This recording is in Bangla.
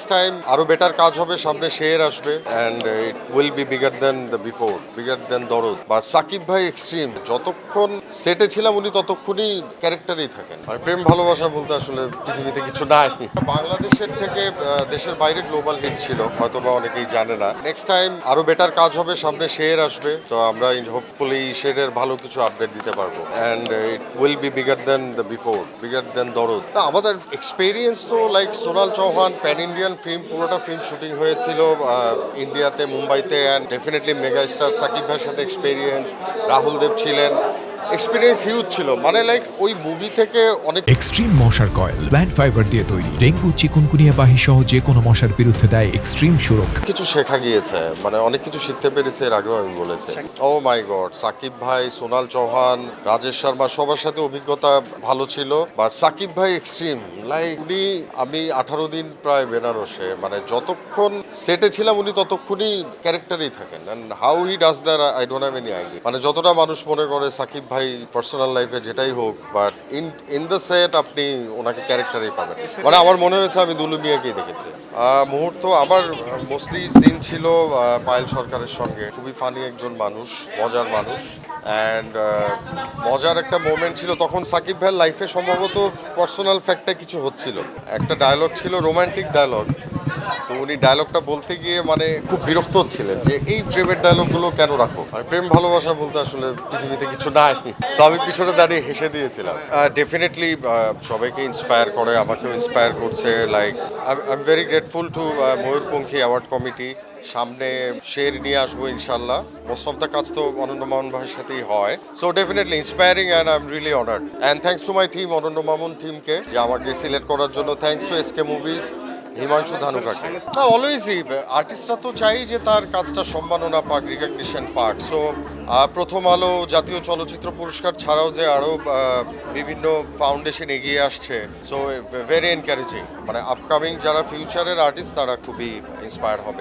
নেক্সট টাইম আরো বেটার কাজ হবে, সামনে শের আসবে and it will be bigger than the before, bigger than দরদ। বাট সাকিব ভাই এক্সট্রিম, যতক্ষণ সেটে ছিলাম উনি ততক্ষণই ক্যারেক্টারেই থাকেন। আর প্রেম ভালোবাসা বলতে আসলে পৃথিবীতে কিছু নাই। বাংলাদেশের থেকে দেশের বাইরে গ্লোবাল হিট ছিল, হয়তো বা অনেকেই জানে না। নেক্সট টাইম আরো বেটার কাজ হবে, সামনে শের আসবে, তো আমরা হোপফুলি শেরের ভালো কিছু আপডেট দিতে পারবো and it will be bigger than the before, bigger than দরদ। না, আমাদের এক্সপিরিয়েন্স তো like Sonal Chauhan pan Indian film, পুরোটা ফিল্ম শুটিং হয়েছিল ইন্ডিয়াতে, মুম্বাইতে, and definitely mega star Shakib ভাইয়ের সাথে এক্সপিরিয়েন্স, রাহুল দেব ছিলেন, এক্সপিরিয়েন্স হিউজ ছিল। মানে লাইক ওই মুভি থেকে অনেক এক্সট্রিম মশার কয়েল প্ল্যান্ট ফাইবার দিয়ে তৈরি, ডেঙ্গু চিকুনগুনিয়া বাহি সহ যে কোনো মশার বিরুদ্ধে দেয় এক্সট্রিম সুরক্ষা। কিছু শেখা গিয়েছে, মানে অনেক কিছু শিখতে পেরেছে, এর আগেও আমি বলেছি। ও মাই গড, সাকিব ভাই, সোনাল চৌহান, রাজেশ শর্মা, সবার সাথে অভিজ্ঞতা ভালো ছিল। বাট সাকিব ভাই এক্সট্রিম, লাইক উনি, আমি 18 দিন প্রায় বেনারসে, মানে যতক্ষণ সেটে ছিলাম উনি ততক্ষণই ক্যারেক্টারেই থাকেন। And how he does that I don't have any idea. মানে যতটা মানুষ মনে করে সাকিব ভাই পার্সোনাল লাইফে যেটাই হোক, বাট ইন দ্য সেট আপনি ওনাকে ক্যারেক্টারেই পাবেন। মানে আমার মনে হয়েছে আমি দুলু মিয়াকেই দেখেছি। মুহূর্ত আমার মোস্টলি সিন ছিল পায়েল সরকারের সঙ্গে, খুবই ফানি একজন মানুষ, মজার মানুষ। অ্যান্ড মজার একটা মোমেন্ট ছিল তখন সাকিব ভাইয়ের লাইফে, সম্ভবত পার্সোনাল ফ্যাক্টে কিছু হচ্ছিল, একটা ডায়লগ ছিল, রোমান্টিক ডায়লগ। তো উনি ডায়লগটা বলতে গিয়ে মানে খুব বিরক্ত হচ্ছিলেন যে এই প্রেমের ডায়লগগুলো কেন রাখো। আর প্রেম ভালোবাসা বলতে আসলে পৃথিবীতে কিছু নাই। সো আমি পিছনে দাঁড়িয়ে হেসে দিয়েছিলাম। ডেফিনেটলি সবাইকে ইন্সপায়ার করে, আমাকেও ইন্সপায়ার করছে। Like I am very grateful to Mayurpankhi award committee. সামনে শের নিয়ে আসবো ইনশাল্লাহ। মোস্ট অফ দ্য কাজ তো অনন্য মামুন ভাইয়ের সাথেই হয়। So definitely inspiring and I am really honoured. And thanks to my team, Ananya Mamun টিমকে, যে আমাকে সিলেক্ট করার জন্য। Thanks to SK Movies, Himanshu ধানুকাকে। না, অলওয়েজই আর্টিস্টরা তো চাই যে তার কাজটা সম্মাননা পাক, রিকগনিশন পাক। সো প্রথম আলো জাতীয় চলচ্চিত্র পুরস্কার ছাড়াও যে আরও বিভিন্ন ফাউন্ডেশন এগিয়ে আসছে, সো ভেরি এনকারেজিং। মানে আপকামিং যারা ফিউচারের আর্টিস্ট তারা খুবই ইন্সপায়ার হবে।